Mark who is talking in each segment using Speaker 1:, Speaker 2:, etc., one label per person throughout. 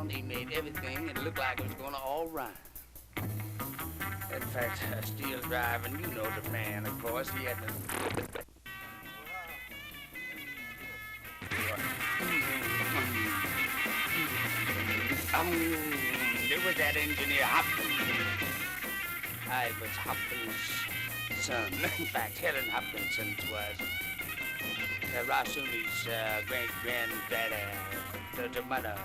Speaker 1: down. He made everything. It looked like it was going to all rhyme. In fact, steel driving, you know the man, of course. He had to... There was that engineer Hopkins. I was Hopkins' son. In fact, Helen Hopkinson's was. Rasumi's great-granddaddy, the mother.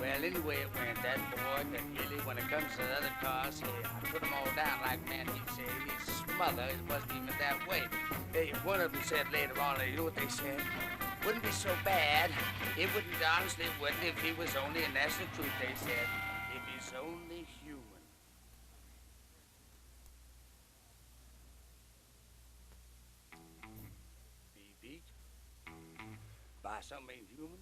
Speaker 1: Well, anyway, it went. That boy that really, when it comes to the other cars, I put them all down like, man, he'd say, his mother, it wasn't even that way. One of them said later on, you know what they said? Wouldn't be so bad. It wouldn't, honestly, it wouldn't if he was only, and that's the truth, they said, if he's only human. Be beat by something human.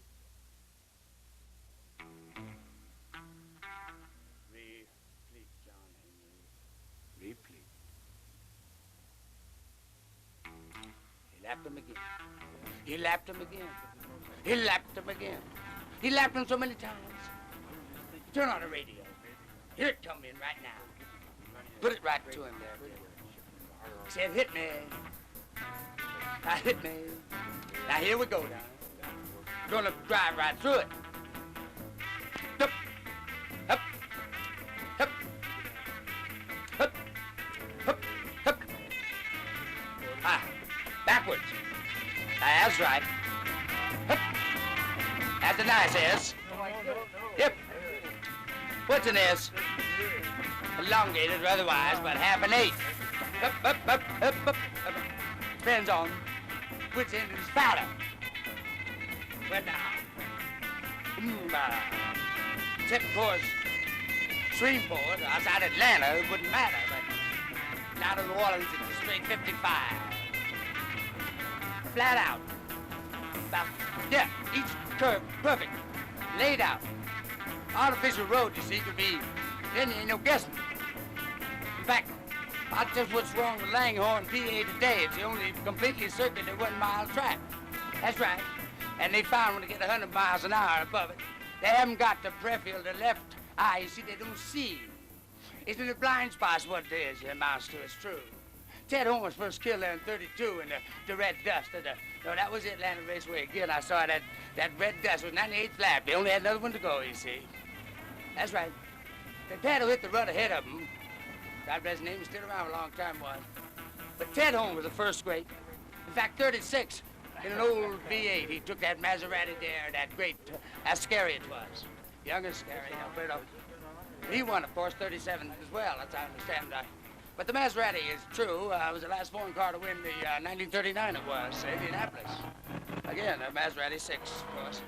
Speaker 1: Replete, John Henry. Replete. He lapped him again. He lapped him again. He lapped him again. He lapped him so many times. Turn on the radio. Here it come in right now. Put it right to him there. He said, hit me. Now hit me. Now here we go now. Gonna drive right through it. Up, up, up, up, up, up. Ah, backwards. That's right. Hup. That's a nice S. Yep. What's an S? Elongated or otherwise, but half an 8. Up, up, up, up, up, up. Depends on which end is fatter. Well, now. Except, of course, Shreveport, outside Atlanta, it wouldn't matter, but down in New Orleans, it's a straight 55. Flat out. About, yeah, each curve perfect. Laid out. Artificial road, you see, could be, then you ain't no guessing. In fact, that's just what's wrong with Langhorne PA today. It's the only completely circular 1 mile track. That's right. And they found when they get 100 miles an hour above it, they haven't got the peripheral, the left eye. You see, they don't see. It's in the blind spots what it is, it amounts to, it's true. Ted Holmes was first killed there in 32 in the red dust. No, that was the Atlanta Raceway again. I saw that red dust was 98 flat. They only had another one to go, you see. That's right. The Ted who hit the run ahead of him. God bless his name, was still around for a long time, was. But Ted Holmes was the first great. In fact, 36, in an old V8, he took that Maserati there, that great Ascari it was. Young Ascari, Alberto. He won, of course, 37 as well, as I understand. But the Maserati is true. It was the last foreign car to win the 1939 it was, Indianapolis. Again, a Maserati 6, of course.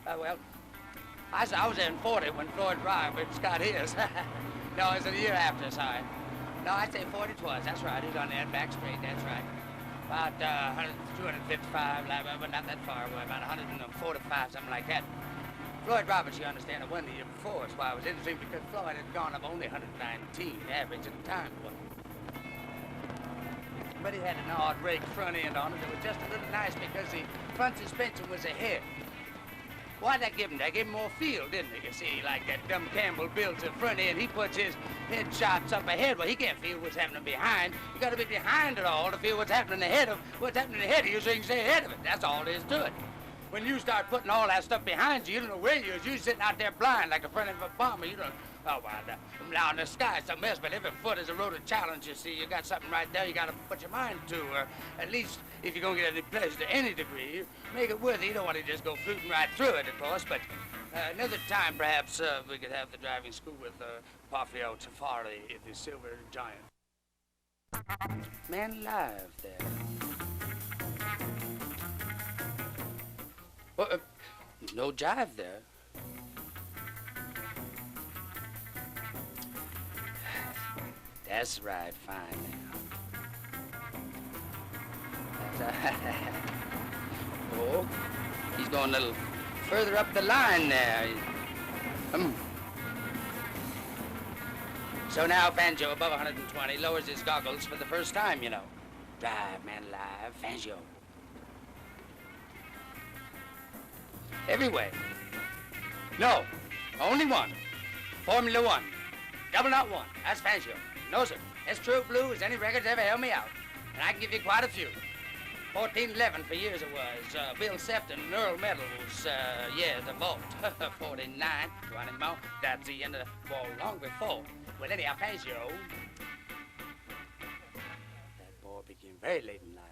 Speaker 1: Well, I was there in 40 when Floyd Ryan got his. No, it was a year after, sorry. No, I'd say 40 it was, that's right. He's on that back straight, that's right. About 255, but not that far away, about 145, something like that. Floyd Roberts, you understand, had won the year before. That's why it was interesting, because Floyd had gone up only 119 average at the time. But he had an odd rake front end on it that was just a little nice because the front suspension was ahead. Why'd that give him? That gave him more feel, didn't it? You see, like that dumb Campbell builds the front end, he puts his head shots up ahead. Well, he can't feel what's happening behind. You gotta be behind it all to feel what's happening ahead of you so you can stay ahead of it. That's all there is to it. When you start putting all that stuff behind you, you don't know where you is. You're sitting out there blind like the front of a bomber. You don't, oh, well, now in the sky, something else, but every foot is a road of challenge, you see. You got something right there you got to put your mind to, or at least if you're going to get any pleasure to any degree, make it worth it. You don't want to just go fluting right through it, of course, but another time, perhaps, we could have the driving school with Parfio Tafari, the Silver Giant. Man alive there. Well, no jive there. That's right, fine now. Oh, he's going a little further up the line there. So now Fangio, above 120, lowers his goggles for the first time, you know. Drive, man alive, Fangio. Everywhere. No, only one. Formula One. Double not one. That's Fangio. No, sir. As true blue as any record's ever held me out. And I can give you quite a few. 1411 for years it was. Bill Sefton, Earl Meadows, yeah, the vault. 49, 20 more. That's the end of the war long before. Well, anyhow, Fangio, that boy became very late in life.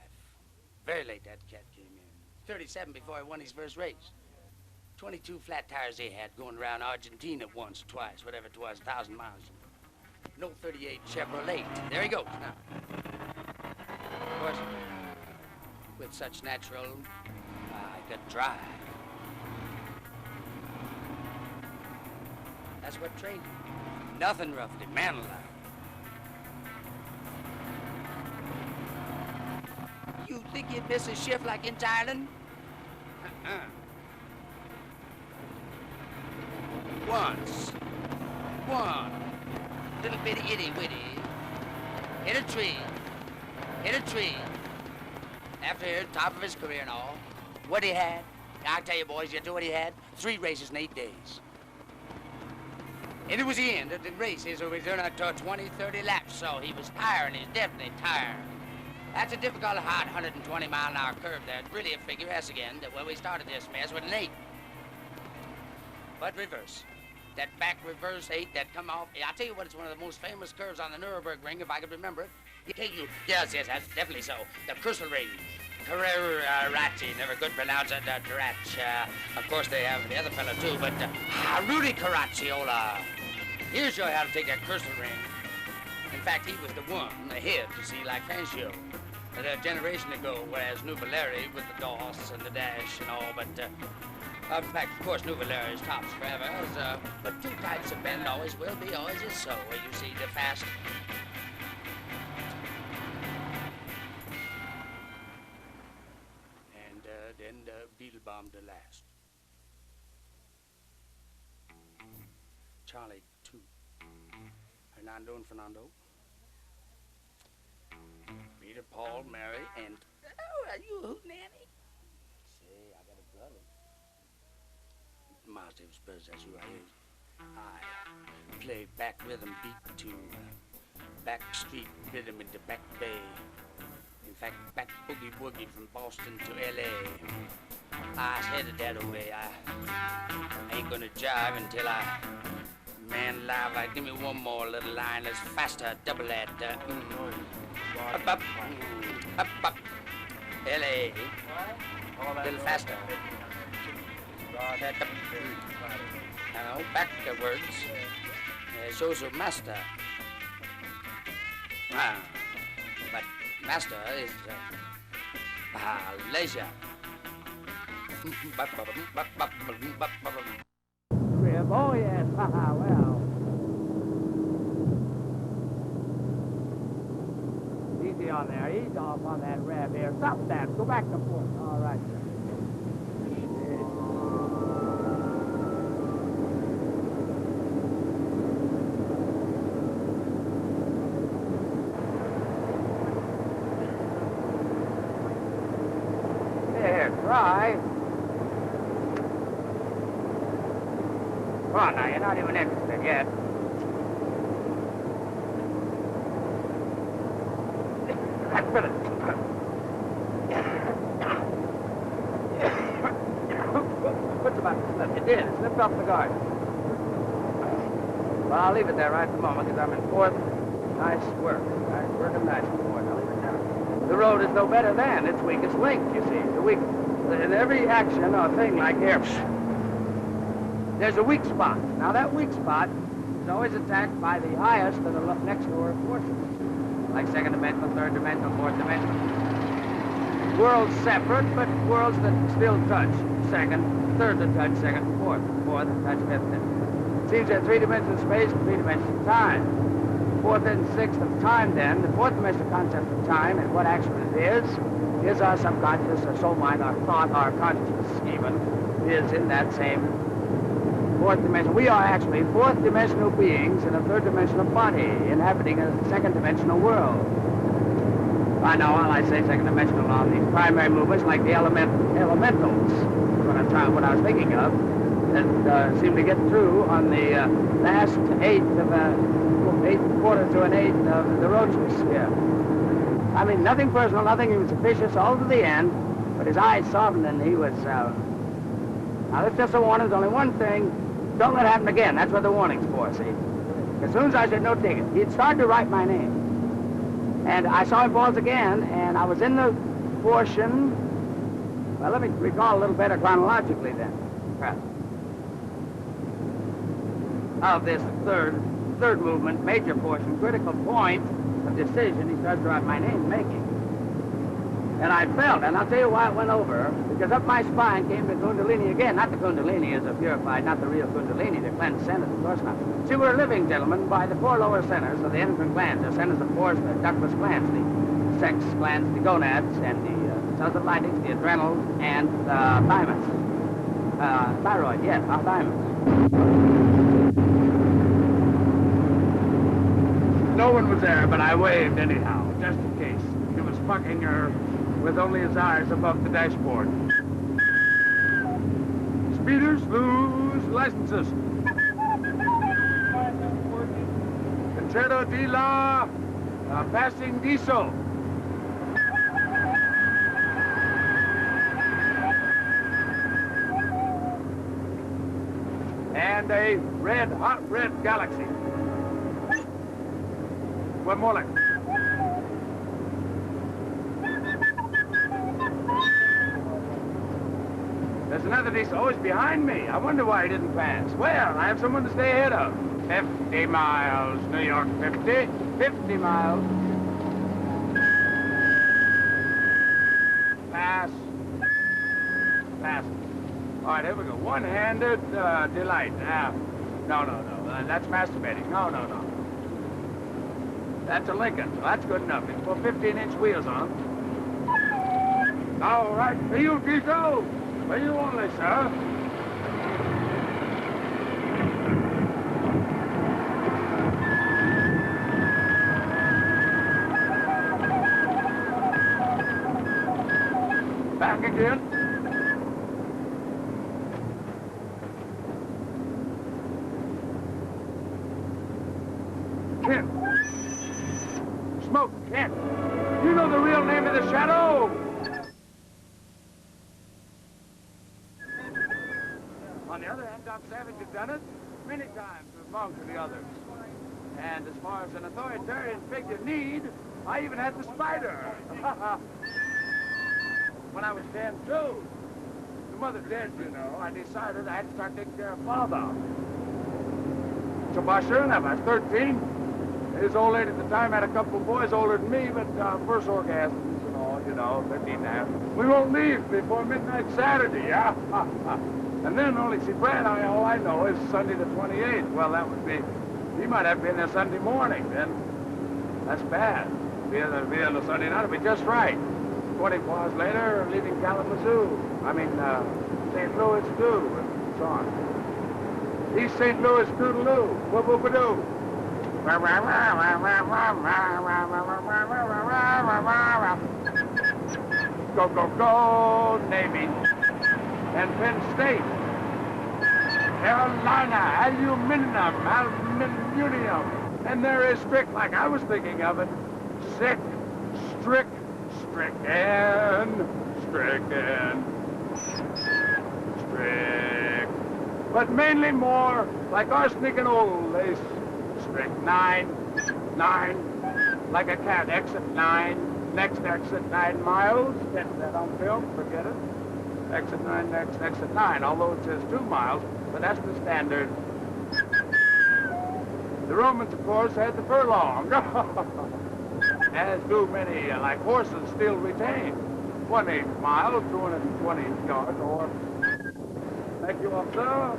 Speaker 1: Very late that cat came in. 37 before he won his first race. 22 flat tires they had going around Argentina once, twice, whatever it was, 1,000 miles. No 38 Chevrolet. There he goes now. Of course, with such natural, I could drive. That's what trained him. Nothing roughed him, man alive. You think you'd miss a shift like in Thailand? Once. One. Little bitty itty witty. Hit a tree. Hit a tree. After top of his career and all, what he had, I'll tell you boys, you know what he had? 3 races in 8 days. And it was the end of the races, so he turned out to 20, 30 laps, so he was tired, and he's definitely tired. That's a difficult, hard 120-mile-an-hour curve there. It's really a figure S again, that when we started this mess with an 8. But reverse. That back reverse 8 that come off, I'll tell you what, it's one of the most famous curves on the Nuremberg ring, if I could remember it. Yes, that's definitely so. The Crystal Ring. Carracci, never could pronounce it, Carracci. Of course, they have the other fellow, too, but Rudy Carracciola. He'll show you how to take that Crystal Ring. In fact, he was the one ahead, you see, like Fangio. A generation ago, whereas Nuvolari with the DOS and the dash and all, but in fact, of course, Nuvolari is tops forever. But 2 types of bend always will be, always is so. You see, the fast. And then the Beetlebomb the last. Charlie 2. Hernando and Fernando. Peter, Paul, Mary, and... Oh, are you a hootenanny? Say, I got a brother. Miles Davis Brothers, that's who I is. I play back rhythm beat to back street rhythm into Back Bay. In fact, back boogie woogie from Boston to L.A. I was headed that way. I ain't gonna jive until I... Man alive, give me one more little line that's faster, double that. Up, up, up, up. L.A. A little faster. Now, backwards. Shows a master. But master is leisure. Oh, yes. Well. Easy on there. Ease off on that rev here. Stop that. Go back and forth. All right, sir. Try. Come on now, you're not even interested yet. That's it. What's about to slip? It did. It slipped off the guard. Well, I'll leave it there right at the moment because I'm in 4th. Nice work. Nice work and nice report. I'll leave it there. The road is no better than its weakest link, you see. In every action or thing like here, there's a weak spot. Now that weak spot is always attacked by the highest of the next door forces, like 2nd dimensional, 3rd dimensional, 4th dimensional. Worlds separate, but worlds that still touch 2nd, 3rd to touch 2nd, 4th, 4th to touch 5th. It seems that 3 dimensions of space and 3 dimensions of time. 4th and 6th of time, then, the 4th dimensional concept of time and what actually it is our subconscious, our soul mind, our thought, our consciousness even, is in that same 4th dimension. We are actually 4th dimensional beings in a 3rd dimensional body, inhabiting a 2nd dimensional world. I know, while I say 2nd dimensional on these primary movements, like the elementals, what I was thinking of,
Speaker 2: that seemed to get through on the last eighth quarter to an eighth of the roaches here. I mean, nothing personal, nothing. He was vicious all to the end, but his eyes softened and he was... Now, that's just a warning. There's only one thing. Don't let it happen again. That's what the warning's for, see? As soon as I said no ticket, he'd started to write my name. And I saw him pause again, and I was in the portion... Well, let me recall a little better chronologically then. Of this third movement, major portion, critical point of decision, he starts to write my name, making. And I felt, and I'll tell you why it went over, because up my spine came the Kundalini again. Not the Kundalini as a purified, not the real Kundalini, the cleansed centers, of course not. See, we're living, gentlemen, by the four lower centers of the endocrine glands. The centers, of course, the ductless glands, the sex glands, the gonads, and the subthalamics, the adrenals, and the thymus. Thyroid, yes, thymus. No one was there, but I waved anyhow, just in case. He was fucking her with only his eyes above the dashboard. Speeders lose licenses. Concerto di la passing diesel. And a hot red galaxy. One more like. There's another diesel always behind me. I wonder why he didn't pass. Well, I have someone to stay ahead of. 50 miles, New York, 50. 50 miles. Pass. Pass. All right, here we go. One-handed delight. No. That's masturbating. No. That's a Lincoln. So that's good enough. You can put 15-inch wheels on them. All right, for you, Tito. For you only, sir. Back again. Kent. Smoke, Kent. You know the real name of the shadow. On the other hand, Doc Savage has done it many times with monks and the others. And as far as an authoritarian figure need, I even had the spider. When I was 10, too. The mother dead, you know, I decided I had to start taking care of father. So by sure enough, I was 13. His old lady at the time had a couple of boys older than me, but first orgasms and all, you know, 13 and a half. We won't leave before midnight Saturday, yeah? And then only see Brad, all I know is Sunday the 28th. Well, that would be, he might have been there Sunday morning, then. That's bad. Be on the Sunday night, it'll be just right. 24 hours later, leaving Kalamazoo. St. Louis, too, and so on. East St. Louis, toodaloo, whoop-whoop-a-doo. Go, go, go, Navy. And Penn State. Carolina, aluminium. And there is strict, like I was thinking of it, sick, strict, stricken. But mainly more like arsenic and old lace. Strict 9, like a cat, exit 9, next exit 9 miles. Get that on film, forget it. Exit 9, next exit 9, although it says 2 miles, but that's the standard. The Romans, of course, had the furlong, as do many, like horses, still retain. 1/8 mile, 220 yards, or... Thank you, officer.